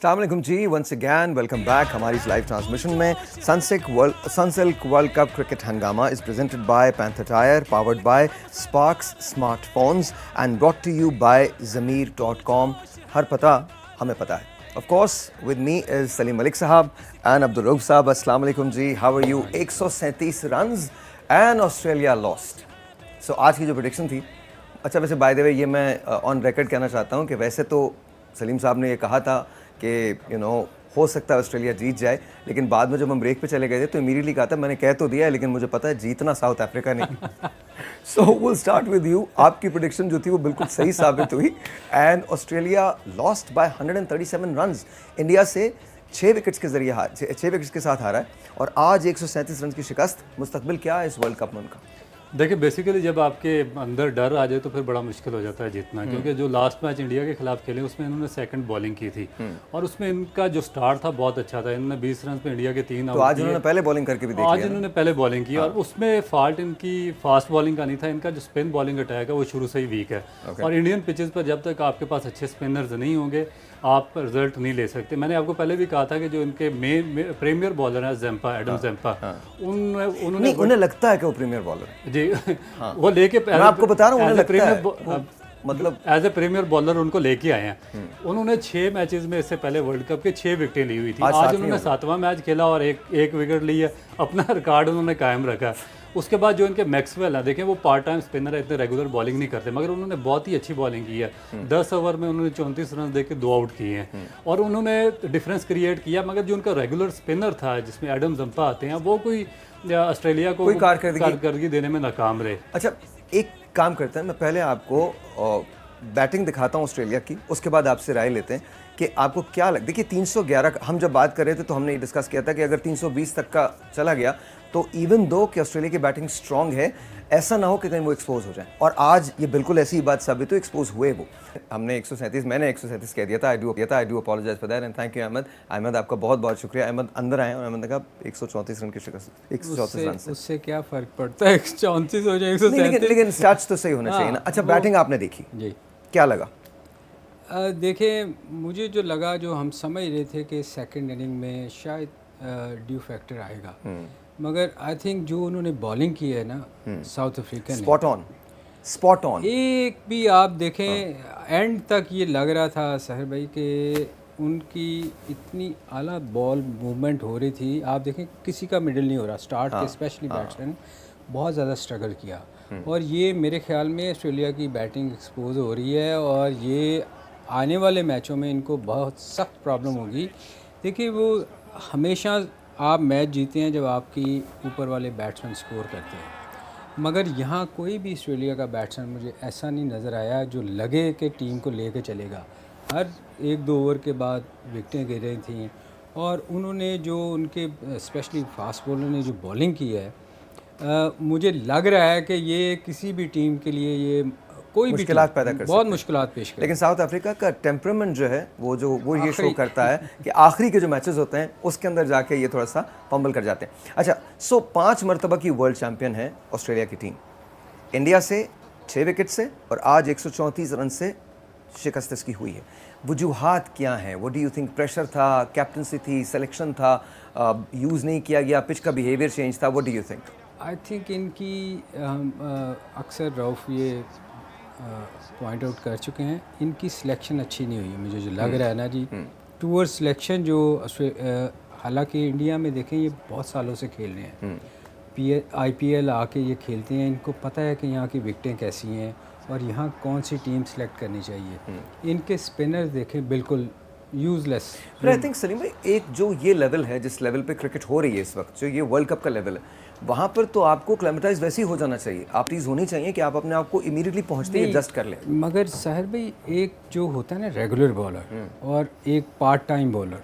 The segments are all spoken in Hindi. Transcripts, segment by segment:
अस्सलाम वालेकुम जी, वंस अगैन वेलकम बैक हमारी इस लाइव ट्रांसमिशन में। सनसिल्क वर्ल्ड कप क्रिकेट हंगामा is presented by Panther tyre, powered by Sparx smartphones and brought to you by ज़मीर.com। हर पता हमें पता है। Of course, with me is Salim Malik साहब and Abdul Rauf साहब। अस्सलाम वालेकुम जी, how are you? 137 runs and Australia lost. So आज की जो प्रेडिक्शन थी, अच्छा वैसे बाय द वे ये मैं ऑन रिकॉर्ड कहना चाहता हूँ कि वैसे तो सलीम साहब ने ये कहा था कि हो सकता है ऑस्ट्रेलिया जीत जाए, लेकिन बाद में जब हम ब्रेक पे चले गए थे तो इमीडिएटली कहा था मैंने कह तो दिया है लेकिन मुझे पता है जीतना साउथ अफ्रीका नहीं। So will start with you. आपकी प्रेडिक्शन जो थी वो बिल्कुल सही साबित हुई and Australia lost by 137 runs. India से 6 विकेट्स के जरिए 6 विकेट्स के साथ हारा है और आज 137 रन की शिकस्त। मुस्तकबिल क्या है इस वर्ल्ड कप में उनका? देखिए बेसिकली जब आपके अंदर डर आ जाए तो फिर बड़ा मुश्किल हो जाता है जीतना, क्योंकि जो लास्ट मैच इंडिया के खिलाफ खेले उसमें इन्होंने सेकंड बॉलिंग की थी और उसमें इनका जो स्टार्ट था बहुत अच्छा था। इन्होंने 20 रन पे इंडिया के 3 आउट तो आज इन्होंने पहले बॉलिंग करके भी देखी। आज इन्होंने पहले बॉलिंग की और उसमें फॉल्ट इनकी फास्ट बॉलिंग का नहीं था, इनका जो स्पिन बॉलिंग अटैक है वो शुरू से ही वीक है। और इंडियन पिचेस पर जब तक आपके पास अच्छे स्पिनर्स नहीं होंगे आप रिजल्ट नहीं ले सकते। मैंने आपको पहले भी कहा था कि जो इनके मेन प्रीमियर बॉलर हैं ज़ेम्पा, एडम ज़ेम्पा, उन्हें लगता है कि वो प्रीमियर बॉलर जी वो लेके मैं आपको बता रहा हूँ उन्हें लगता है मतलब एज ए प्रीमियर बॉलर उनको लेके आए हैं। उन्होंने 6 मैचेस में इससे पहले वर्ल्ड कप के 6 विकेटें ली हुई थी। आज उन्होंने 7वां मैच खेला और एक विकेट ली है, अपना रिकॉर्ड उन्होंने कायम रखा। उसके बाद जो इनके मैक्सवेल है, देखें वो पार्ट टाइम स्पिनर है, इतने रेगुलर बॉलिंग नहीं करते, मगर उन्होंने बहुत ही अच्छी बॉलिंग की है। 10 ओवर में उन्होंने 34 रन देके 2 आउट किए हैं और उन्होंने डिफरेंस क्रिएट किया। मगर जो उनका रेगुलर स्पिनर था जिसमें एडम ज़म्पा आते हैं, वो कोई ऑस्ट्रेलिया को कारकर्दगी देने में नाकाम रहे। अच्छा एक काम करते हैं, मैं पहले आपको बैटिंग दिखाता हूँ ऑस्ट्रेलिया की, उसके बाद आपसे राय लेते हैं कि आपको क्या लग। देखिए 311 हम जब बात कर रहे थे तो हमने ये डिस्कस किया था कि अगर 320 तक का चला गया तो इवन दो कि ऑस्ट्रेलिया की बैटिंग स्ट्रांग है, ऐसा ना हो कि कहीं वो एक्सपोज हो जाए। और आज ये बिल्कुल ऐसी ही बात साबित हुई, एक्सपोज हुए वो। हमने 137 मैंने 137 कह दिया था। I do apologise for that and thank you Ahmed. Ahmed आपका बहुत बहुत शुक्रिया। अहमद अंदर आए और अहमद ने कहा 134 रन की शिकस्त, 134 रन से उससे क्या फर्क पड़ता है 134 हो जाए 137। लेकिन स्टार्ट्स तो सही होना चाहिए ना। अच्छा बैटिंग आपने देखी जी, क्या लगा? देखिए मुझे जो लगा, जो हम समझ रहे थे कि सेकंड इनिंग में शायद ड्यू फैक्टर आएगा, मगर आई थिंक जो उन्होंने बॉलिंग की है ना साउथ अफ्रीका ने, स्पॉट ऑन एक भी आप देखें एंड तक ये लग रहा था सहर भाई कि उनकी इतनी आला बॉल मूवमेंट हो रही थी। आप देखें किसी का मिडल नहीं हो रहा स्टार्ट के, स्पेशली बैट्समैन बहुत ज़्यादा स्ट्रगल किया और ये मेरे ख्याल में ऑस्ट्रेलिया की बैटिंग एक्सपोज हो रही है और ये आने वाले मैचों में इनको बहुत सख्त प्रॉब्लम होगी। देखिए वो हमेशा आप मैच जीते हैं जब आपकी ऊपर वाले बैट्समैन स्कोर करते हैं, मगर यहाँ कोई भी ऑस्ट्रेलिया का बैट्समैन मुझे ऐसा नहीं नज़र आया जो लगे कि टीम को लेके चलेगा। हर 1-2 ओवर के बाद विकेटें गिर रही थी और उन्होंने जो उनके स्पेशली फास्ट बॉलर ने जो बॉलिंग की है, मुझे लग रहा है कि ये किसी भी टीम के लिए ये कोई मुश्किलात पैदा कर बहुत मुश्किलात पेश कर। लेकिन साउथ अफ्रीका का टेम्परामेंट जो है वो ये शो करता है कि आखिरी के जो मैचेस होते हैं उसके अंदर जाके ये थोड़ा सा फंबल कर जाते हैं। अच्छा 5 मरतबा की वर्ल्ड चैंपियन है ऑस्ट्रेलिया की टीम। इंडिया से 6 विकेट से और आज 134 रन से शिकस्त इसकी हुई है। वजूहात क्या हैं? What do you think? Pressure था, कैप्टनसी थी, सिलेक्शन था, यूज़ नहीं किया गया, पिच का बिहेवियर चेंज था? What do you think? I think इनकी अक्सर रऊफ ये पॉइंट आउट कर चुके हैं, इनकी सिलेक्शन अच्छी नहीं हुई है। मुझे जो लग रहा है ना जी टूअर्ड सिलेक्शन जो हालांकि इंडिया में देखें ये बहुत सालों से खेल रहे हैं, IPL आके ये खेलते हैं, इनको पता है कि यहाँ की विकेटें कैसी हैं और यहाँ कौन सी टीम सेलेक्ट करनी चाहिए। इनके स्पिनर देखें बिल्कुल यूजलेस। पर आई थिंक सलीम भाई एक जो ये लेवल है, जिस लेवल पे क्रिकेट हो रही है इस वक्त, जो ये वर्ल्ड कप का लेवल है, वहाँ पर तो आपको क्लेमेटाइज वैसे ही हो जाना चाहिए। आप चीज़ होनी चाहिए कि आप अपने आप को इमीडिएटली पहुँचते ही एडजस्ट कर लें। मगर सहर भाई एक जो होता है ना रेगुलर बॉलर और एक पार्ट टाइम बॉलर,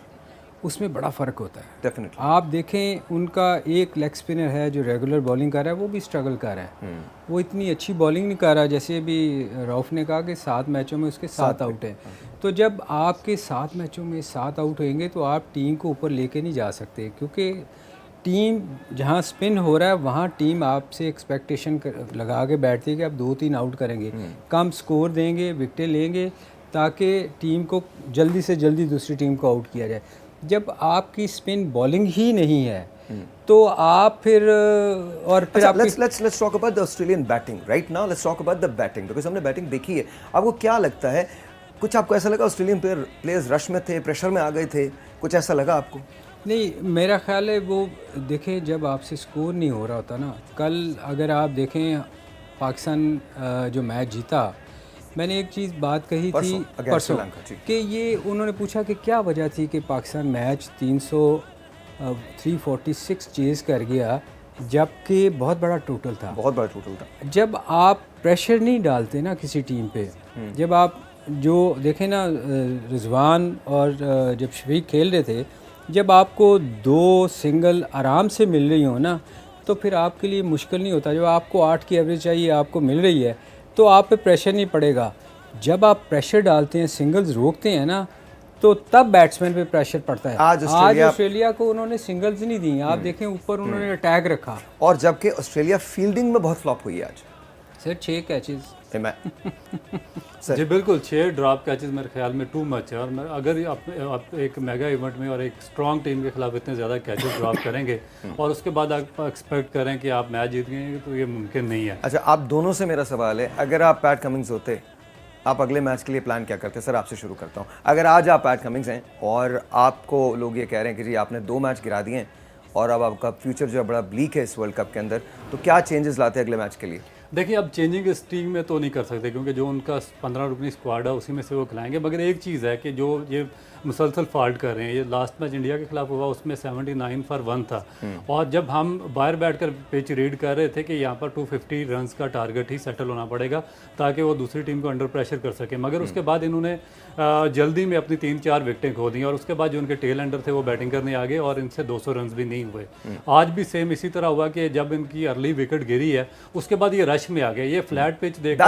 उसमें बड़ा फ़र्क होता है। डेफिनेटली आप देखें उनका एक लेग स्पिनर है जो रेगुलर बॉलिंग कर रहा है, वो भी स्ट्रगल कर रहा है। वो इतनी अच्छी बॉलिंग नहीं कर रहा। जैसे अभी रऊफ ने कहा कि 7 मैचों में उसके 7 आउट हैं, तो जब आपके 7 मैचों में 7 आउट होंगे तो आप टीम को ऊपर लेके नहीं जा सकते, क्योंकि टीम जहाँ स्पिन हो रहा है वहाँ टीम आपसे एक्सपेक्टेशन लगा के बैठती है कि आप 2-3 आउट करेंगे, कम स्कोर देंगे, विकेटें लेंगे, ताकि टीम को जल्दी से जल्दी दूसरी टीम को आउट किया जाए। जब आपकी स्पिन बॉलिंग ही नहीं है तो आप फिर और फिर अच्छा, आपकी let's talk about the Australian batting right now. Let's talk about the batting because हमने बैटिंग देखी है। आपको क्या लगता है, कुछ आपको ऐसा लगा ऑस्ट्रेलियन प्लेयर्स रश में थे, प्रेशर में आ गए थे, कुछ ऐसा लगा आपको? नहीं, मेरा ख्याल है वो देखें जब आपसे स्कोर नहीं हो रहा होता ना, कल अगर आप देखें पाकिस्तान जो मैच जीता, मैंने एक चीज़ बात कही थी परसों कि ये उन्होंने पूछा कि क्या वजह थी कि पाकिस्तान मैच 346 चेज़ कर गया जबकि बहुत बड़ा टोटल था। बहुत बड़ा टोटल था। जब आप प्रेशर नहीं डालते ना किसी टीम पे, जब आप जो देखें ना रिजवान और जब शफीक खेल रहे थे, जब आपको 2 सिंगल आराम से मिल रही हो ना तो फिर आपके लिए मुश्किल नहीं होता। जब आपको 8 की एवरेज चाहिए आपको मिल रही है तो आप पे प्रेशर नहीं पड़ेगा। जब आप प्रेशर डालते हैं, सिंगल्स रोकते हैं ना, तो तब बैट्समैन पे प्रेशर पड़ता है। आज ऑस्ट्रेलिया को उन्होंने सिंगल्स नहीं दी, आप देखें ऊपर उन्होंने अटैक रखा, और जबकि ऑस्ट्रेलिया फील्डिंग में बहुत फ्लॉप हुई है आज। सर 6 कैचेस जी बिल्कुल, 6 ड्रॉप कैचेस मेरे ख्याल में टू मच है। और अगर आप एक मेगा इवेंट में और एक स्ट्रॉन्ग टीम के खिलाफ इतने ज़्यादा कैचेस ड्रॉप करेंगे और उसके बाद आप एक्सपेक्ट करें कि आप मैच जीत गए तो ये मुमकिन नहीं है। अच्छा, आप दोनों से मेरा सवाल है, अगर आप पैट कमिंग्स होते, आप अगले मैच के लिए प्लान क्या करते? सर आपसे शुरू करता हूँ। अगर आज आप पैट कमिंग्स हैं और आपको लोग ये कह रहे हैं कि जी आपने 2 मैच गिरा दिए हैं और अब आपका फ्यूचर जो है बड़ा ब्लीक है इस वर्ल्ड कप के अंदर, तो क्या चेंजेस लाते हैं अगले मैच के लिए? देखिए, अब चेंजिंग इस टीम में तो नहीं कर सकते क्योंकि जो उनका 15 रुकनी स्क्वाड है उसी में से वो खिलाएंगे। मगर एक चीज़ है कि जो ये मुसलसल फॉल्ट कर रहे हैं, ये लास्ट मैच इंडिया के खिलाफ हुआ उसमें 79 फॉर 1 था। और जब हम बाहर बैठकर पिच रीड कर रहे थे कि यहाँ पर 250 रन्स का टारगेट ही सेटल होना पड़ेगा ताकि वो दूसरी टीम को अंडर प्रेशर कर सके। मगर उसके बाद इन्होंने जल्दी में अपनी 3-4 विकेटें खो दी और उसके बाद जो उनके टेल एंडर थे वो बैटिंग करने आ गए और इनसे 200 रन भी नहीं हुए। आज भी सेम इसी तरह हुआ कि जब इनकी अर्ली विकेट गिरी है उसके बाद ये रश में आ गए। ये फ्लैट पिच देख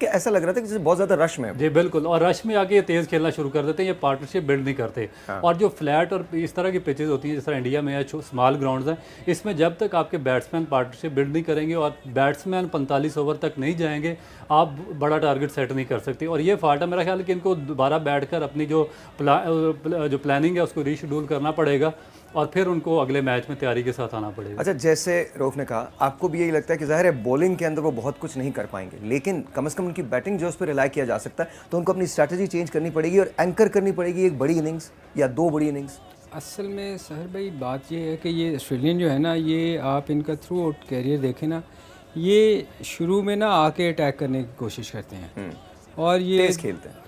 ऐसा लग रहा था कि जैसे बहुत ज़्यादा रश में। जी बिल्कुल, और रश में आके ये तेज़ खेलना शुरू कर देते हैं, ये पार्टनरशिप बिल्ड नहीं करते। और जो फ्लैट और इस तरह की पिचेस होती हैं जिस तरह इंडिया में है, स्मॉल ग्राउंड्स हैं, इसमें जब तक आपके बैट्समैन पार्टनरशिप बिल्ड नहीं करेंगे और बैट्समैन 45 ओवर तक नहीं जाएंगे, आप बड़ा टारगेट सेट नहीं कर सकते। और ये फाल्ट है मेरा ख्याल है कि इनको दोबारा बैठकर अपनी जो प्लानिंग है उसको रीशेड्यूल करना पड़ेगा और फिर उनको अगले मैच में तैयारी के साथ आना पड़ेगा। अच्छा, जैसे रऊफ ने कहा, आपको भी यही लगता है कि ज़ाहिर है बॉलिंग के अंदर वो बहुत कुछ नहीं कर पाएंगे, लेकिन कम से कम उनकी बैटिंग जो उस पर रिलाई किया जा सकता है, तो उनको अपनी स्ट्रैटेजी चेंज करनी पड़ेगी और एंकर करनी पड़ेगी एक बड़ी इनिंग्स या 2 बड़ी इनिंग्स। असल में सहर भाई बात ये है कि ये ऑस्ट्रेलियन जो है ना, ये आप इनका थ्रू आउट कैरियर देखें ना, ये शुरू में ना आके अटैक करने की कोशिश करते हैं और ये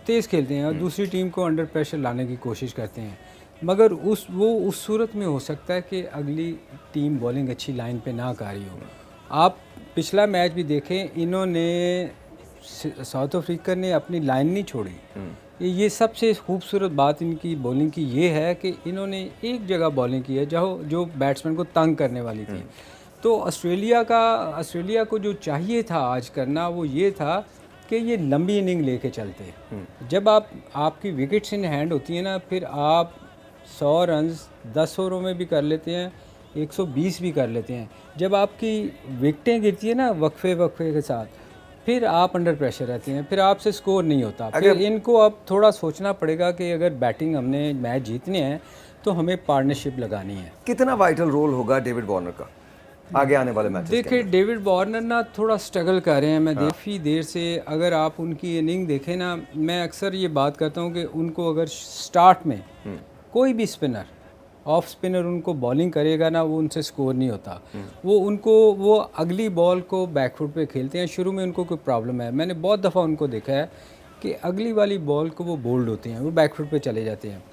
तेज़ खेलते हैं और दूसरी टीम को अंडर प्रेशर लाने की कोशिश करते हैं। मगर उस सूरत में हो सकता है कि अगली टीम बॉलिंग अच्छी लाइन पे ना कर रही हो। आप पिछला मैच भी देखें, इन्होंने साउथ अफ्रीका ने अपनी लाइन नहीं छोड़ी। ये सबसे खूबसूरत बात इनकी बॉलिंग की ये है कि इन्होंने एक जगह बॉलिंग की है जो बैट्समैन को तंग करने वाली थी। तो ऑस्ट्रेलिया को जो चाहिए था आज करना वो ये था कि ये लंबी इनिंग लेके चलते। जब आपकी विकेट्स इन हैंड होती हैं ना, फिर आप 100 रन्स 10 ओवरों में भी कर लेते हैं, 120 भी कर लेते हैं। जब आपकी विकेटें गिरती है ना वक्फे के साथ, फिर आप अंडर प्रेशर रहते हैं, फिर आपसे स्कोर नहीं होता। फिर इनको अब थोड़ा सोचना पड़ेगा कि अगर बैटिंग हमने मैच जीतने हैं तो हमें पार्टनरशिप लगानी है। कितना वाइटल रोल होगा डेविड वार्नर का आगे आने वाले मैच? देखिए, डेविड वार्नर ना थोड़ा स्ट्रगल कर रहे हैं। मैं काफ़ी देर से अगर आप उनकी इनिंग देखें ना, मैं अक्सर ये बात करता हूँ कि उनको अगर स्टार्ट में कोई भी स्पिनर, ऑफ स्पिनर उनको बॉलिंग करेगा ना, वो उनसे स्कोर नहीं होता। वो अगली बॉल को बैकफुट पे खेलते हैं। शुरू में उनको कोई प्रॉब्लम है, मैंने बहुत दफ़ा उनको देखा है कि अगली वाली बॉल को वो बोल्ड होते हैं, वो बैकफुट पे चले जाते हैं।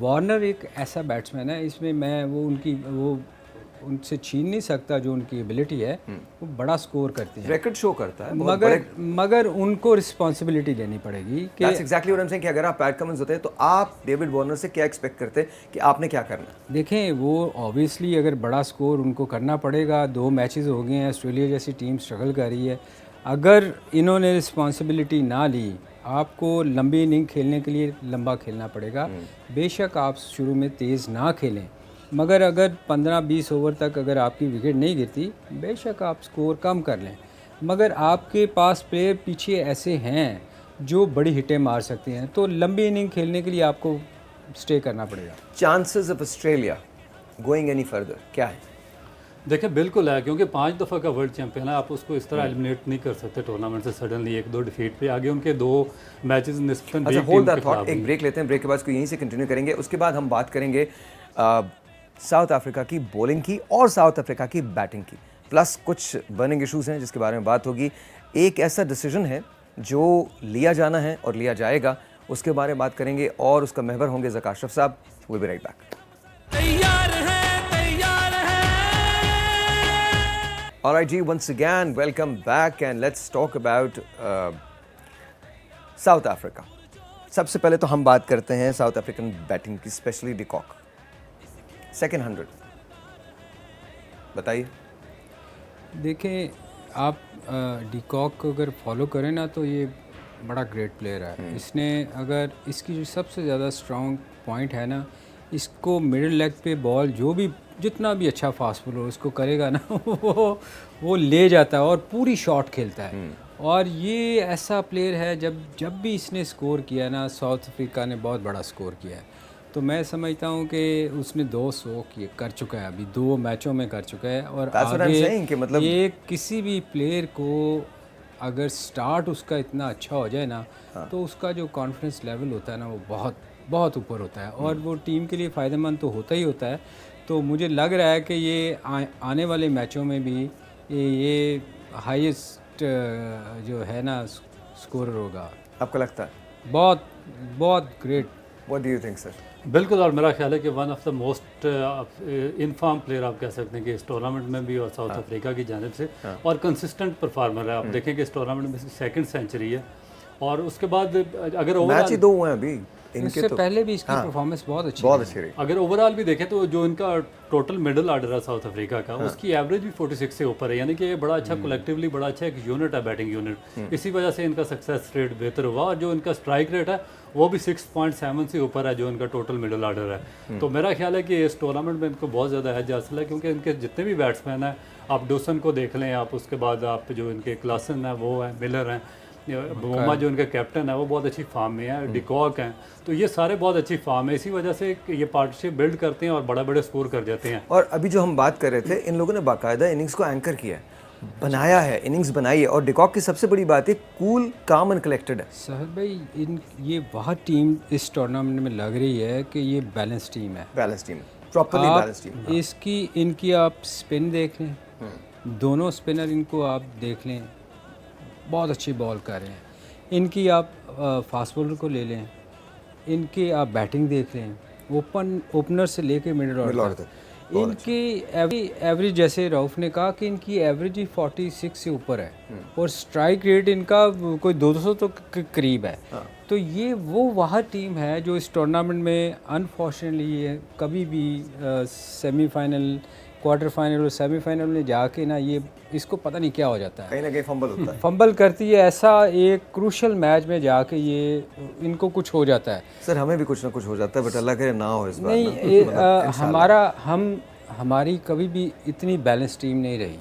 वार्नर एक ऐसा बैट्समैन है, इसमें मैं वो उनसे छीन नहीं सकता जो उनकी एबिलिटी है, वो बड़ा स्कोर करते हैं, रिकॉर्ड शो करता है। मगर उनको रिस्पांसिबिलिटी लेनी पड़ेगी कि That's exactly what I'm saying कि अगर आप पैट कमिंस होते हैं तो आप डेविड वार्नर से क्या एक्सपेक्ट करते हैं कि आपने क्या करना? देखें, वो ऑब्वियसली अगर बड़ा स्कोर उनको करना पड़ेगा। 2 मैचेस हो गए हैं, ऑस्ट्रेलिया जैसी टीम स्ट्रगल कर रही है। अगर इन्होंने रिस्पांसिबिलिटी ना ली, आपको लंबी इनिंग खेलने के लिए लंबा खेलना पड़ेगा। बेशक आप शुरू में तेज़ ना खेलें, मगर अगर 15-20 ओवर तक अगर आपकी विकेट नहीं गिरती, बेशक आप स्कोर कम कर लें। मगर आपके पास प्लेयर पीछे ऐसे हैं जो बड़ी हिटें मार सकती हैं। तो लंबी इनिंग खेलने के लिए आपको स्टे करना पड़ेगा। Chances of Australia going any further क्या है? देखिए बिल्कुल है, क्योंकि 5 दफ़ा का वर्ल्ड चैंपियन है, आप उसको इस तरह एलिमिनेट नहीं कर सकते टूर्नामेंट से सडनली 1-2 डिफीट पे। आगे उनके 2 मैचेस निस्बतन अच्छा, होल्ड दैट थॉट, एक ब्रेक लेते हैं, ब्रेक के बाद इसको यहीं से कंटिन्यू करेंगे। उसके बाद हम बात करेंगे साउथ अफ्रीका की बॉलिंग की और साउथ अफ्रीका की बैटिंग की, प्लस कुछ बर्निंग इशूज़ हैं जिसके बारे में बात होगी। एक ऐसा डिसीजन है जो लिया जाना है और लिया जाएगा, उसके बारे में बात करेंगे और उसका महवर होंगे ज़का अशरफ साहब। Will be right back. All right, G, once again, welcome back and let's talk about South Africa. सबसे पहले तो हम बात करते हैं साउथ अफ्रीकन बैटिंग की, स्पेशली डिकॉक। सेकेंड 100 बताइए। देखें आप डिकॉक को अगर फॉलो करें ना तो ये बड़ा ग्रेट प्लेयर है। इसने अगर इसकी जो सबसे ज़्यादा स्ट्रॉन्ग पॉइंट है ना, इसको मिडिल लेग पे बॉल जो भी जितना भी अच्छा फास्ट बॉलर उसको करेगा ना वो ले जाता है और पूरी शॉट खेलता है। और ये ऐसा प्लेयर है जब भी इसने स्कोर किया ना, साउथ अफ्रीका ने बहुत बड़ा स्कोर किया है। तो मैं समझता हूँ कि उसने 200 कर चुका है, अभी 2 मैचों में कर चुका है। और आगे मतलब ये किसी भी प्लेयर को अगर स्टार्ट उसका इतना अच्छा हो जाए ना, तो उसका जो कॉन्फिडेंस लेवल होता है ना वो बहुत बहुत ऊपर होता है और वो टीम के लिए फ़ायदेमंद तो होता ही होता है। तो मुझे लग रहा है कि ये आने वाले मैचों में भी ये हाईएस्ट जो है ना स्कोरर होगा। आपको लगता है? बहुत बहुत great. What do you think sir? बिल्कुल, और मेरा ख्याल है कि one of the most inform player आप कह सकते हैं कि इस टूर्नामेंट में भी और साउथ अफ्रीका की जानिब से, और कंसिस्टेंट परफॉर्मर है। आप देखें कि इस टूर्नामेंट में 2nd सेंचुरी है और उसके बाद अगर मैच ही 2 हुए हैं अभी, इससे तो पहले भी इसकी परफॉर्मेंस बहुत अच्छी रही। अगर ओवरऑल भी देखें तो जो इनका टोटल मिडिल ऑर्डर है साउथ अफ्रीका का, उसकी एवरेज भी 46 से ऊपर है, यानी कि ये बड़ा अच्छा कलेक्टिवली बड़ा अच्छा एक यूनिट है, बैटिंग यूनिट। इसी वजह से इनका सक्सेस रेट बेहतर हुआ और जो इनका स्ट्राइक रेट है वो भी 6.7 से ऊपर है, जो इनका टोटल मिडिल ऑर्डर है। तो मेरा ख्याल है कि इस टूर्नामेंट में इनको बहुत ज़्यादा एज हासिल है, क्योंकि इनके जितने भी बैट्समैन हैं, आप डोसन को देख लें, आप उसके बाद आप जो इनके क्लासन है वो है, मिलर हैं, बोमा जो इनका कैप्टन है वो बहुत अच्छी फॉर्म में है, डिकॉक हैं, तो ये सारे बहुत अच्छी फॉर्म है। इसी वजह से ये पार्टनरशिप बिल्ड करते हैं और बड़े बड़े स्कोर कर जाते हैं। और अभी जो हम बात कर रहे थे, इन लोगों ने बाकायदा इनिंग्स को एंकर किया है, बनाया है, इनिंग्स बनाई है। और डिकॉक की सबसे बड़ी बात है कूल, काम एंड कलेक्टेड है। सहर भाई, ये वह टीम इस टूर्नामेंट में लग रही है कि ये बैलेंस टीम है, balance team, properly balance team. इनकी आप स्पिन देख लें, दोनों स्पिनर इनको आप देख लें, बहुत अच्छी बॉल कर रहे हैं। इनकी आप फास्ट बॉलर को ले लें, इनकी आप बैटिंग देख लें, ओपनर से लेके मिडिल ऑर्डर तक इनकी एवरेज जैसे रऊफ ने कहा कि इनकी एवरेज ही 46 से ऊपर है और स्ट्राइक रेट इनका कोई 200 तो करीब है। तो ये वो वह टीम है जो इस टूर्नामेंट में अनफॉर्चुनेटली कभी भी सेमीफाइनल, क्वार्टर फाइनल और सेमीफाइनल में जाके ना ये इसको पता नहीं क्या हो जाता है, कहीं ना कहीं फंबल होता है, फंबल करती है। ऐसा एक क्रूशल मैच में जाके ये इनको कुछ हो जाता है। सर हमें भी कुछ ना कुछ हो जाता है, बट अल्लाह करे ना हो इस बार। नहीं, हमारी कभी भी इतनी बैलेंस टीम नहीं रही।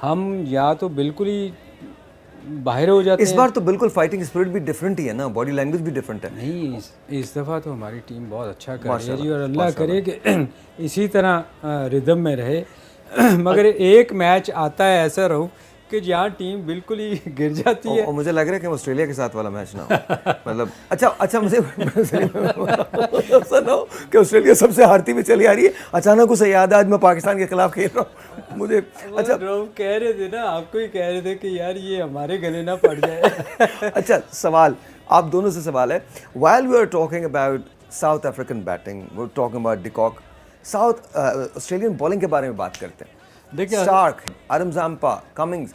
हम या तो बिल्कुल ही बाहर हो जाते हैं। इस बार तो बिल्कुल फाइटिंग स्पिरिट भी डिफरेंट ही है ना, बॉडी लैंग्वेज भी डिफरेंट है। नहीं, इस दफ़ा तो हमारी टीम बहुत अच्छा कर रही है जी, और अल्लाह करे कि इसी तरह रिदम में रहे। मगर एक मैच आता है ऐसा रहूँ कि जहाँ टीम बिल्कुल ही गिर जाती है। और मुझे लग रहा है कि ऑस्ट्रेलिया के साथ वाला मैच ना हो। मतलब अच्छा मुझे सुनो कि ऑस्ट्रेलिया सबसे हारती हुई चली आ रही है, अचानक उसे याद है आज मैं पाकिस्तान के खिलाफ खेल रहा हूँ। मुझे अच्छा कह रहे थे ना, आपको ही कह रहे थे कि यार ये हमारे गले ना पड़ जाए। अच्छा, सवाल आप दोनों से सवाल है, while we are talking about South African batting, we are talking about de Kock, South Australian bowling के बारे में बात करते हैं। देखिए स्टार्क, आदम जाम्पा, कमिंग्स,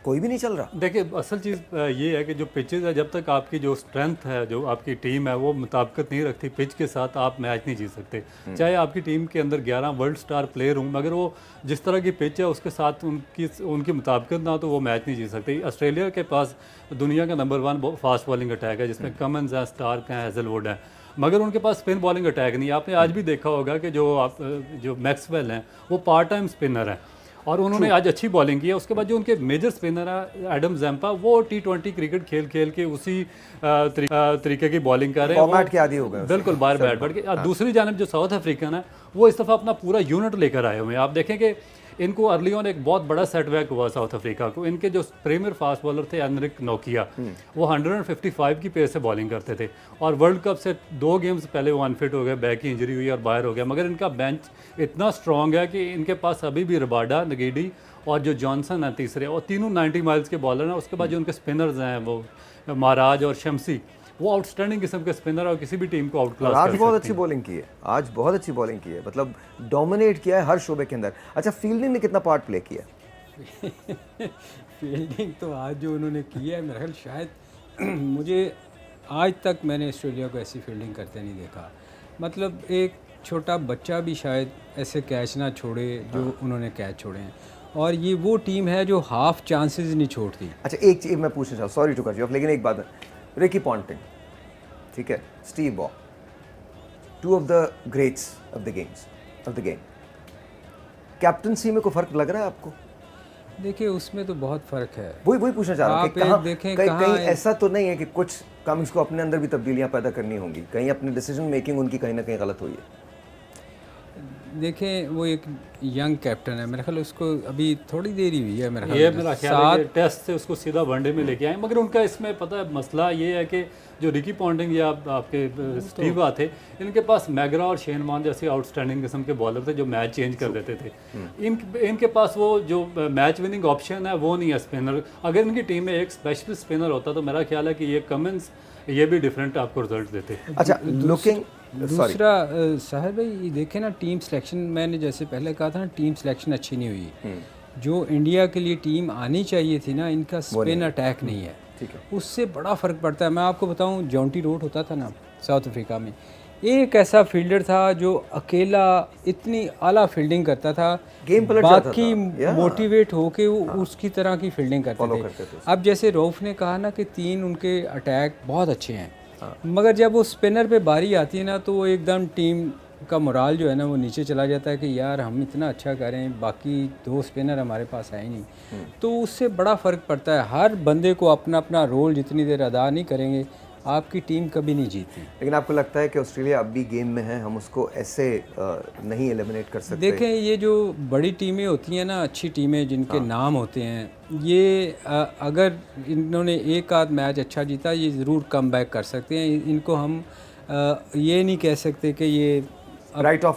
कोई भी नहीं चल रहा। देखिए असल चीज़ ये है कि जो पिचेज़ है, जब तक आपकी जो स्ट्रेंथ है, जो आपकी टीम है वो मुताबिकत नहीं रखती पिच के साथ, आप मैच नहीं जीत सकते। चाहे आपकी टीम के अंदर 11 वर्ल्ड स्टार प्लेयर हों, मगर वो जिस तरह की पिच है उसके साथ उनकी मुताबिकत ना, तो वो मैच नहीं जीत सकते। ऑस्ट्रेलिया के पास दुनिया का नंबर 1 फास्ट बॉलिंग अटैक है, जिसमें कमिंस है, स्टार्क हैं, हेजलवुड है, मगर उनके पास स्पिन बॉलिंग अटैक नहीं। आपने आज भी देखा होगा कि जो मैक्सवेल हैं वो पार्ट टाइम स्पिनर हैं और उन्होंने आज अच्छी बॉलिंग की है। उसके बाद जो उनके मेजर स्पिनर है एडम जैम्पा, वो T20 क्रिकेट खेल खेल के उसी तरीके की बॉलिंग कर रहे हैं, फॉर्मेट के आदी हो गए। बिल्कुल बार बैठ के। दूसरी जानब जो साउथ अफ्रीकन है वो इस दफ़ा अपना पूरा यूनिट लेकर आए हुए हैं। आप देखें कि इनको अर्ली ऑन एक बहुत बड़ा सेटबैक हुआ साउथ अफ्रीका को। इनके जो प्रीमियर फास्ट बॉलर थे एनरिक नोकिया, वो 155 की पेस से बॉलिंग करते थे और वर्ल्ड कप से 2 गेम्स पहले वो अनफिट हो गए, बैक की इंजरी हुई और बाहर हो गया। मगर इनका बेंच इतना स्ट्रॉन्ग है कि इनके पास अभी भी रबाडा, नगीडी और जो जॉनसन है तीसरे, और तीनों 90 माइल्स के बॉलर हैं। उसके बाद जो उनके स्पिनर्स हैं वो महाराज और शमसी, वो आउटस्टैंडिंग किस्म के स्पिनर और किसी भी टीम को आउट क्लास आज बहुत अच्छी बॉलिंग की है, आज बहुत अच्छी बॉलिंग की है, मतलब डोमिनेट किया है हर शोबे के अंदर। अच्छा, फील्डिंग ने कितना पार्ट प्ले किया? फील्डिंग तो आज जो उन्होंने की है, मेरे ख्याल शायद मुझे आज तक मैंने ऑस्ट्रेलिया को ऐसी फील्डिंग करते नहीं देखा। मतलब एक छोटा बच्चा भी शायद ऐसे कैच ना छोड़े जो उन्होंने कैच छोड़े हैं, और ये वो टीम है जो हाफ चांसेस नहीं छोड़ती। अच्छा, एक चीज़ मैं पूछना चाहूँ, sorry to cut you off, लेकिन एक बात, रिकी पॉन्टिंग, ठीक है, Steve Waugh, 2 of the greats of the game, captaincy में कोई फर्क लग रहा है आपको? देखिए उसमें तो बहुत फ़र्क है। वही पूछना चाह रहा हूँ कि आप कहाँ देखें कहीं ऐसा तो नहीं है कि कुछ कम इसको अपने अंदर भी तब्दीलियाँ पैदा करनी होंगी, कहीं अपनी डिसीजन मेकिंग उनकी कहीं ना कहीं गलत हुई है? देखें वो एक यंग कैप्टन है, मेरे ख्याल उसको अभी थोड़ी देर ही हुई है मेरे ख्याल। ये मेरा ख्याल है कि टेस्ट से उसको सीधा वनडे में लेके आए। मगर उनका इसमें पता है मसला ये है कि जो रिकी पॉन्टिंग या आपके स्टीव वॉ थे, इनके पास मैगरा और शेन वॉर्न जैसे आउटस्टैंडिंग किस्म के बॉलर थे जो मैच चेंज कर देते थे। इनके पास वो जो मैच विनिंग ऑप्शन है वो नहीं है स्पिनर। अगर इनकी टीम में एक स्पेशलिस्ट स्पिनर होता तो मेरा ख्याल है कि ये कमिंस ये भी डिफरेंट आपको रिजल्ट देते। अच्छा, लुकिंग दूसरा साहिर भाई देखें ना, टीम सिलेक्शन मैंने जैसे पहले कहा था ना, टीम सिलेक्शन अच्छी नहीं हुई। जो इंडिया के लिए टीम आनी चाहिए थी ना, इनका स्पिन अटैक नहीं है, ठीक है, उससे बड़ा फ़र्क पड़ता है। मैं आपको बताऊं, जॉन्टी रोड होता था ना साउथ अफ्रीका में, एक ऐसा फील्डर था जो अकेला इतनी आला फील्डिंग करता था, गेम पलट जाता बाकी मोटिवेट होके वो उसकी तरह की फील्डिंग करते थे। अब जैसे रऊफ ने कहा ना कि 3 उनके अटैक बहुत अच्छे हैं, मगर जब वो स्पिनर पे बारी आती है ना तो वो एकदम टीम का मोराल जो है ना वो नीचे चला जाता है कि यार हम इतना अच्छा करें, बाकी 2 स्पिनर हमारे पास है ही नहीं। तो उससे बड़ा फ़र्क पड़ता है। हर बंदे को अपना अपना रोल जितनी देर अदा नहीं करेंगे, आपकी टीम कभी नहीं जीती। लेकिन आपको लगता है कि ऑस्ट्रेलिया अब भी गेम में है, हम उसको ऐसे नहीं एलिमिनेट कर सकते? देखें ये जो बड़ी टीमें होती हैं ना, अच्छी टीमें जिनके नाम होते हैं, ये अगर इन्होंने एक आध मैच अच्छा जीता, ये ज़रूर कम बैक कर सकते हैं। इनको हम ये नहीं कह सकते कि ये राइट ऑफ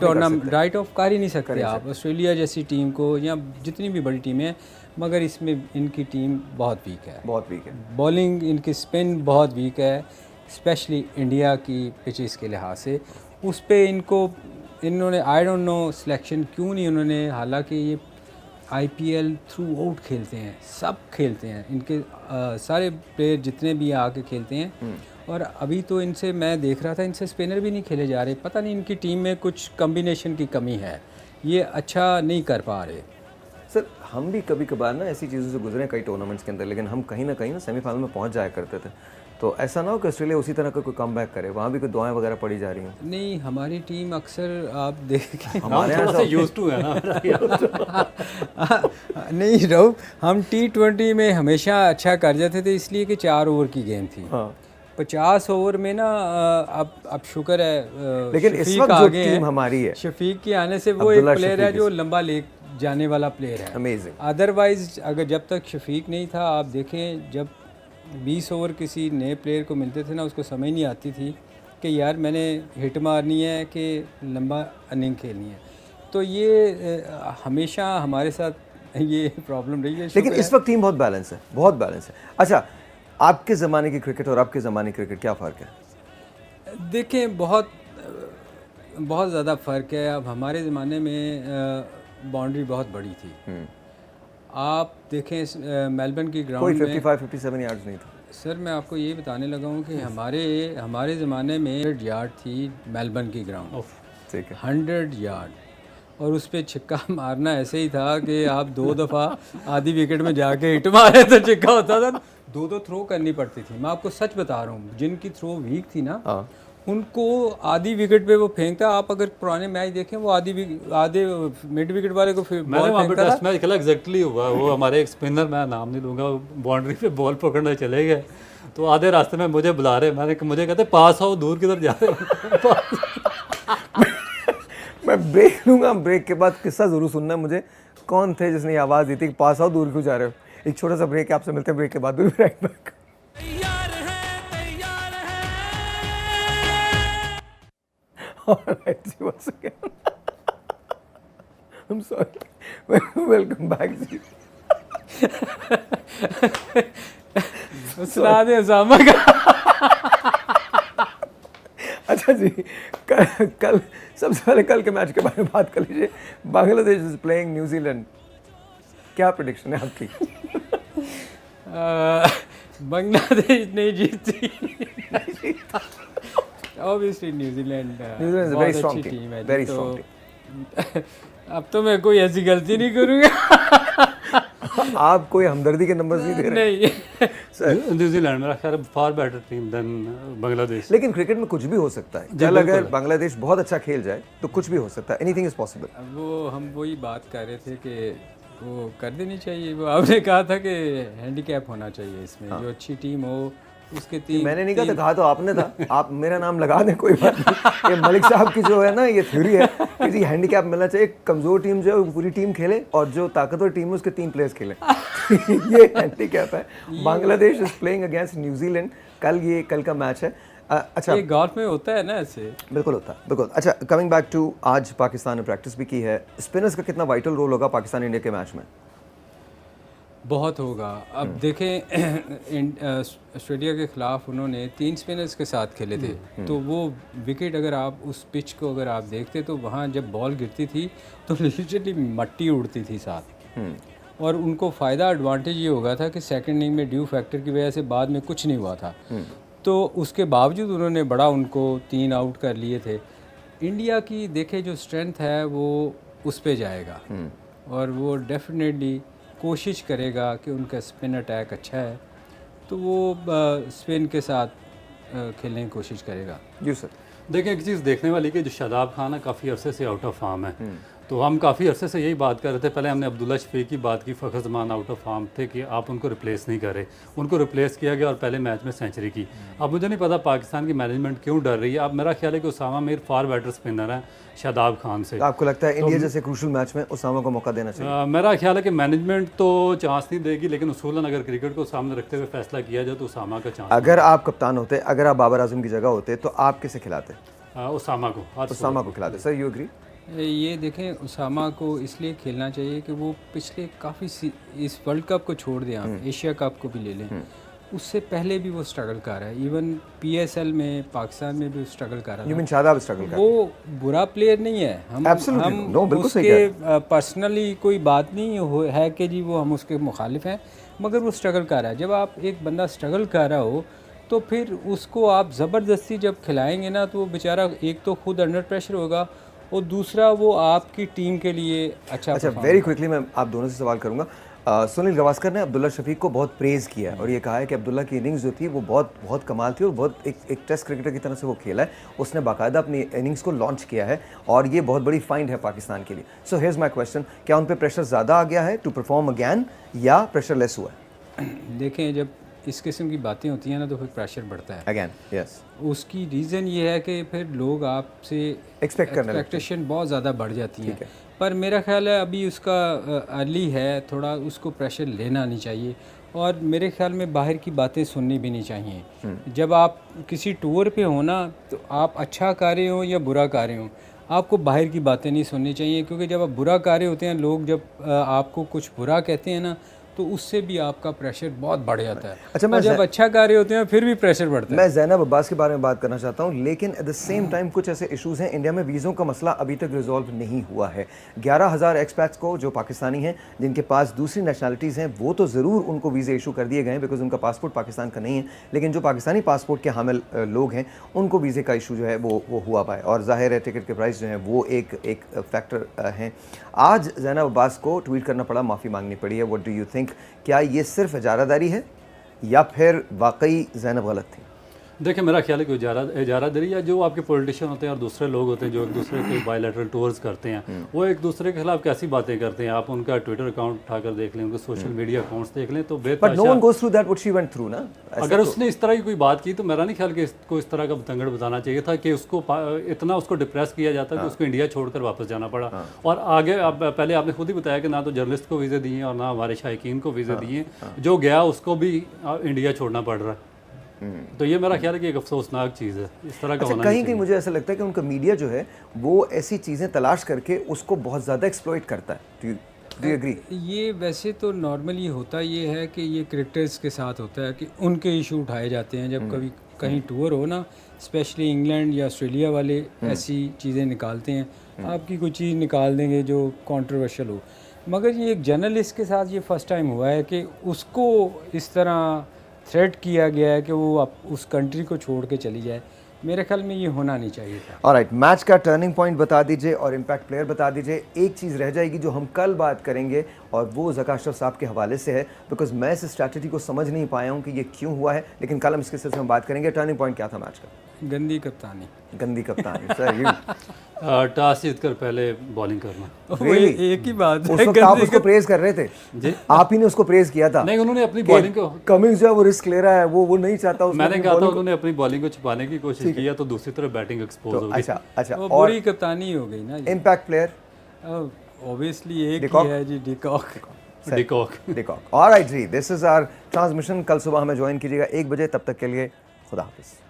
कर ही नहीं सकते आप ऑस्ट्रेलिया जैसी टीम को, या जितनी भी बड़ी टीमें हैं। मगर इसमें इनकी टीम बहुत वीक है, बहुत वीक है। बॉलिंग इनकी स्पिन बहुत वीक है, स्पेशली इंडिया की पिचेस के लिहाज से। उस पे इन्होंने आई डोंट नो सिलेक्शन क्यों नहीं उन्होंने, हालांकि ये IPL थ्रू आउट खेलते हैं, सब खेलते हैं, इनके सारे प्लेयर जितने भी आके खेलते हैं। और अभी तो इनसे मैं देख रहा था, इनसे स्पिनर भी नहीं खेले जा रहे। पता नहीं इनकी टीम में कुछ कम्बिनेशन की कमी है, ये अच्छा नहीं कर पा रहे। सर, हम भी कभी कभार ना ऐसी चीज़ों से गुजरे कई टूर्नामेंट्स के अंदर, लेकिन हम कहीं ना सेमीफाइनल में पहुंच जाया करते थे। तो ऐसा ना हो कि ऑस्ट्रेलिया उसी तरह का कोई कम बैक करे, वहाँ भी कोई दुआएं वगैरह पड़ी जा रही हैं? नहीं, हमारी टीम अक्सर आप देखें हमारे यहाँ यूज्ड टू है ना। नहीं रहो, हम T20 में हमेशा अच्छा कर जाते थे, इसलिए कि 4 ओवर की गेम थी। 50 ओवर में ना अब शुक्र है, लेकिन इस वक्त जो टीम हमारी है, शफीक के आने से वो एक प्लेयर है जो लंबा ले जाने वाला प्लेयर है। अमेजिंग। अदरवाइज अगर जब तक शफीक नहीं था, आप देखें जब 20 ओवर किसी नए प्लेयर को मिलते थे ना, उसको समझ नहीं आती थी कि यार मैंने हिट मारनी है कि लंबा इनिंग खेलनी है। तो ये हमेशा हमारे साथ ये प्रॉब्लम रही है। लेकिन इस वक्त टीम बहुत बैलेंस है, बहुत बैलेंस है। अच्छा, आपके ज़माने की क्रिकेट और आपके ज़माने की क्रिकेट क्या फ़र्क है? देखें बहुत ज़्यादा फ़र्क है। अब हमारे ज़माने में बाउंड्री बहुत बड़ी थी। आप देखें मेलबर्न की ग्राउंड में 55-57 यार्ड्स नहीं था। सर मैं आपको ये बताने लगा हूँ कि हमारे ज़माने में 100 यार्ड थी मेलबर्न की ग्राउंड, ठीक है, 100 यार्ड, और उस पर छिक्का मारना ऐसे ही था कि आप 2 दफ़ा आधी विकेट में जाके हिट मारे तो छिक्का होता था। 2-2 थ्रो करनी पड़ती थी। मैं आपको सच बता रहा हूँ, जिनकी थ्रो वीक थी ना, उनको आधी विकेट पे वो फेंकता। आप अगर पुराने मैच देखें, वो आधे मिड विकेट वाले को मैंने वहाँ पे टेस्ट मैच खेला, एग्जैक्टली हुआ वो। हमारे एक स्पिनर, मैं नाम नहीं लूँगा, बाउंड्री पे बॉल पकड़ने चले गए, तो आधे रास्ते में मुझे बुला रहे, मुझे कहते पास आओ, दूर किधर जा रहे हो। मैं ब्रेक लूँगा, ब्रेक के बाद किस्सा ज़रूर सुनना है मुझे, कौन थे जिसने ये आवाज़ दी थी कि पास आओ, दूर क्यों जा रहे हो। एक छोटा सा ब्रेक, आपसे मिलते हैं ब्रेक के बाद। Right back. Alright, जी, once again. I'm sorry. Welcome back, जी। सुना दे उसामा का। अच्छा जी, कल सबसे पहले कल के मैच के बारे में बात कर लीजिए। बांग्लादेश इज प्लेइंग न्यूजीलैंड, क्या प्रेडिक्शन है आपकी? बांग्लादेश नहीं जीती। Obviously New Zealand is a very strong team, very strong team. अब तो मैं कोई ऐसी गलती नहीं करूँगा। आप कोई हमदर्दी के नंबर नहीं दे रहे? नहीं, न्यूजीलैंड मेरा ख्याल है far better team than Bangladesh. लेकिन क्रिकेट में कुछ भी हो सकता है। कल अगर बांग्लादेश बहुत अच्छा खेल जाए तो कुछ भी हो सकता है, एनीथिंग इज पॉसिबल। वो हम वही बात कर रहे थे कि वो कर देनी चाहिए। वो आपने कहा था कि हैंडीकैप होना चाहिए इसमें, जो अच्छी टीम हो उसके तीन। मैंने नहीं कहा था, कहा तो आपने था। आप मेरा नाम लगा दें, कोई बात नहीं। ये मलिक साहब की जो है ना, ये थ्योरी है कि जी हैंडीकैप मिलना चाहिए। कमजोर टीम जो है वो पूरी टीम खेले और जो ताकतवर टीम है उसके 3 प्लेयर्स खेले। ये हैंडीकैप है। Bangladesh is playing against New Zealand. कल का मैच है। अच्छा, ये गोल्फ में होता है ना ऐसे? बिल्कुल होता है, बिल्कुल। अच्छा, कमिंग बैक टू, आज पाकिस्तान ने प्रैक्टिस भी की है। स्पिनर्स का कितना वाइटल रोल होगा पाकिस्तान इंडिया के मैच में? बहुत होगा। अब देखें, ऑस्ट्रेलिया के ख़िलाफ़ उन्होंने 3 स्पिनर्स के साथ खेले थे, तो वो विकेट अगर आप उस पिच को अगर आप देखते तो वहाँ जब बॉल गिरती थी तो लिटरली मट्टी उड़ती थी साथ। और उनको फ़ायदा एडवांटेज ये होगा था कि सेकंड इनिंग में ड्यू फैक्टर की वजह से बाद में कुछ नहीं हुआ था, तो उसके बावजूद उन्होंने बड़ा उनको 3 आउट कर लिए थे। इंडिया की देखे जो स्ट्रेंथ है वो उस पर जाएगा और वो डेफिनेटली कोशिश करेगा कि उनका स्पिन अटैक अच्छा है तो वो स्पिन के साथ खेलने की कोशिश करेगा। जी सर। देखिए, एक चीज़ देखने वाली कि जो शादाब खान है काफ़ी अरसे से आउट ऑफ फॉर्म है, तो हम काफ़ी अरसे से यही बात कर रहे थे। पहले हमने अब्दुल्ला शफीक की बात की, Fakhar Zaman out of form थे कि आप उनको रिप्लेस नहीं कर रहे, उनको रिप्लेस किया गया और पहले मैच में सेंचुरी की। अब मुझे नहीं पता पाकिस्तान की मैनेजमेंट क्यों डर रही है। अब मेरा ख्याल है कि Usama Mir far better spinner है शादाब खान से। आपको लगता है इंडिया जैसे क्रूशल मैच में उसामा को मौका देना चाहिए? मेरा ख्याल है कि मैनेजमेंट तो चांस नहीं देगी, लेकिन उसूलन अगर क्रिकेट को सामने रखते हुए फैसला किया जाए तो उसामा का चांस। अगर आप कप्तान होते, अगर आप बाबर आजम की जगह होते तो आप किसे खिलाते? उसामा को खिलाते। Sir, you agree? ये देखें, उसामा को इसलिए खेलना चाहिए कि वो पिछले काफ़ी इस वर्ल्ड कप को छोड़ दें, आप एशिया कप को भी ले लें, उससे पहले भी वो स्ट्रगल कर रहा है। इवन PSL में पाकिस्तान में भी स्ट्रगल कर रहा है। शादाब स्ट्रगल कर, वो बुरा प्लेयर नहीं है। हम उसके पर्सनली कोई बात नहीं है कि जी वो हम उसके मुखालिफ हैं, मगर वो स्ट्रगल कर रहा है। जब आप एक बंदा स्ट्रगल कर रहा हो तो फिर उसको आप ज़बरदस्ती जब खिलाएंगे ना तो वो बेचारा एक तो खुद अंडर प्रेशर होगा और दूसरा वो आपकी टीम के लिए अच्छा। वेरी क्विकली मैं आप दोनों से सवाल करूंगा। सुनील गावस्कर ने अब्दुल्ला शफीक को बहुत प्रेज़ किया है और ये कहा है कि अब्दुल्ला की इनिंग्स जो थी वो बहुत कमाल थी और बहुत एक टेस्ट क्रिकेटर की तरह से वो खेला है। उसने बाकायदा अपनी इनिंग्स को लॉन्च किया है और ये बहुत बड़ी फाइंड है पाकिस्तान के लिए। सो हियर्स माय क्वेश्चन, क्या उन पर प्रेशर ज़्यादा आ गया है टू परफॉर्म अगैन या प्रेशर लेस हुआ है? देखें, जब इस किस्म की बातें होती हैं ना तो फिर प्रेशर बढ़ता है अगैन। यस, उसकी रीज़न ये है कि फिर लोग आपसे एक्सपेक्टेशन बहुत ज़्यादा बढ़ जाती हैं। पर मेरा ख्याल है अभी उसका अर्ली है, थोड़ा उसको प्रेशर लेना नहीं चाहिए और मेरे ख्याल में बाहर की बातें सुननी भी नहीं चाहिए। जब आप किसी टूर पे हो ना तो आप अच्छा कर रहे हो या बुरा कर रहे हो, आपको बाहर की बातें नहीं सुननी चाहिए, क्योंकि जब आप बुरा कर रहे होते हैं, लोग जब आपको कुछ बुरा कहते हैं ना तो उससे भी आपका प्रेशर बहुत बढ़ जाता है। अच्छा, मैं जब अच्छा कर रहे होते हैं फिर भी प्रेशर बढ़ता है। मैं ज़ैनब अब्बास के बारे में बात करना चाहता हूँ, लेकिन एट द सेम टाइम कुछ ऐसे इश्यूज़ हैं। इंडिया में वीज़ों का मसला अभी तक रिजॉल्व नहीं हुआ है। 11,000 एक्सपैट्स को जो पाकिस्तानी हैं, जिनके पास दूसरी नेशनलिटीज़ हैं, वो तो ज़रूर उनको वीज़े इशू कर दिए गए हैं बिकॉज उनका पासपोर्ट पाकिस्तान का नहीं है, लेकिन जो पाकिस्तानी पासपोर्ट के हामिल लोग हैं उनको वीज़े का इशू जो है वो हुआ पाए और ज़ाहिर है टिकट के प्राइस जो हैं वो एक फैक्टर हैं। आज ज़ैनब अब्बास को ट्वीट करना पड़ा, माफ़ी मांगनी पड़ी है। व्हाट डू यू थिंक, क्या ये सिर्फ इजारादारी है या फिर वाकई ज़ैनब गलत थी? देखिए मेरा ख्याल है कि इजारादारी या जो आपके पॉलिटिशियन होते हैं और दूसरे लोग होते हैं जो एक दूसरे के बायलैटरल टूर्स करते हैं, वो एक दूसरे के खिलाफ कैसी बातें करते हैं। आप उनका ट्विटर अकाउंट उठाकर देख लें, उनके सोशल मीडिया अकाउंट्स देख लें, तो but no one goes through that what she went through ना। अगर उसने इस तरह की कोई बात की तो मेरा नहीं ख्याल कि इसको इस तरह का बतंगड़ बताना चाहिए था कि उसको इतना उसको डिप्रेस किया जाता कि उसको इंडिया छोड़कर वापस जाना पड़ा। और आगे अब पहले आपने खुद ही बताया कि ना तो जर्नलिस्ट को वीज़े दिए और ना हमारे शायकीन को वीज़े दिए, जो गया उसको भी इंडिया छोड़ना पड़ रहा है। तो ये मेरा ख्याल है कि एक अफसोसनाक चीज़ है, इस तरह का होना कहीं कहीं मुझे ऐसा लगता है कि उनका मीडिया जो है वो ऐसी चीज़ें तलाश करके उसको बहुत ज़्यादा एक्सप्लॉइट करता है। Do you agree? ये वैसे तो नॉर्मली होता ये है कि ये क्रिकेटर्स के साथ होता है कि उनके इशू उठाए जाते हैं जब कभी कहीं टूर हो ना, स्पेशली इंग्लैंड या ऑस्ट्रेलिया वाले ऐसी चीज़ें निकालते हैं। आपकी कोई चीज़ निकाल देंगे जो कंट्रोवर्शियल हो, मगर ये एक जर्नलिस्ट के साथ ये फर्स्ट टाइम हुआ है कि उसको इस तरह थ्रेट किया गया है कि वो उस कंट्री को छोड़ के चली जाए। मेरे ख्याल में ये होना नहीं चाहिए था। ऑलराइट, मैच का टर्निंग पॉइंट बता दीजिए और इम्पैक्ट प्लेयर बता दीजिए। एक चीज़ रह जाएगी जो हम कल बात करेंगे और वो ज़का अशरफ साहब के हवाले से है, बिकॉज मैं इस स्ट्रैटेजी को समझ नहीं पाया हूँ कि ये क्यों हुआ है, लेकिन कल हम इसके सिलसिले में बात करेंगे। टर्निंग पॉइंट क्या था मैच का? गंदी कप्तानी। गंदी कप्तानी सर, यू टॉस जीतकर पहले बॉलिंग करना। really? एक ही बात उस वक्त आप उसको प्रेज कर रहे थे जी, आप ही ने उसको प्रेज किया था। नहीं, उन्होंने अपनी बॉलिंग को, कमिंस जो है वो रिस्क ले रहा है, वो नहीं चाहता। मैंने कहा था उन्होंने अपनी बॉलिंग को छुपाने की कोशिश किया तो दूसरी तरफ बैटिंग एक्सपोज हो गई। अच्छा वो बुरी कप्तानी हो गई ना। इम्पैक्ट प्लेयर ऑब्वियसली एक ही है जी, डिकॉक। ऑलराइट जी, दिस इज आवर ट्रांसमिशन। कल सुबह हमें ज्वाइन कीजिएगा 1 बजे। तब तक के लिए खुदा हाफिज़।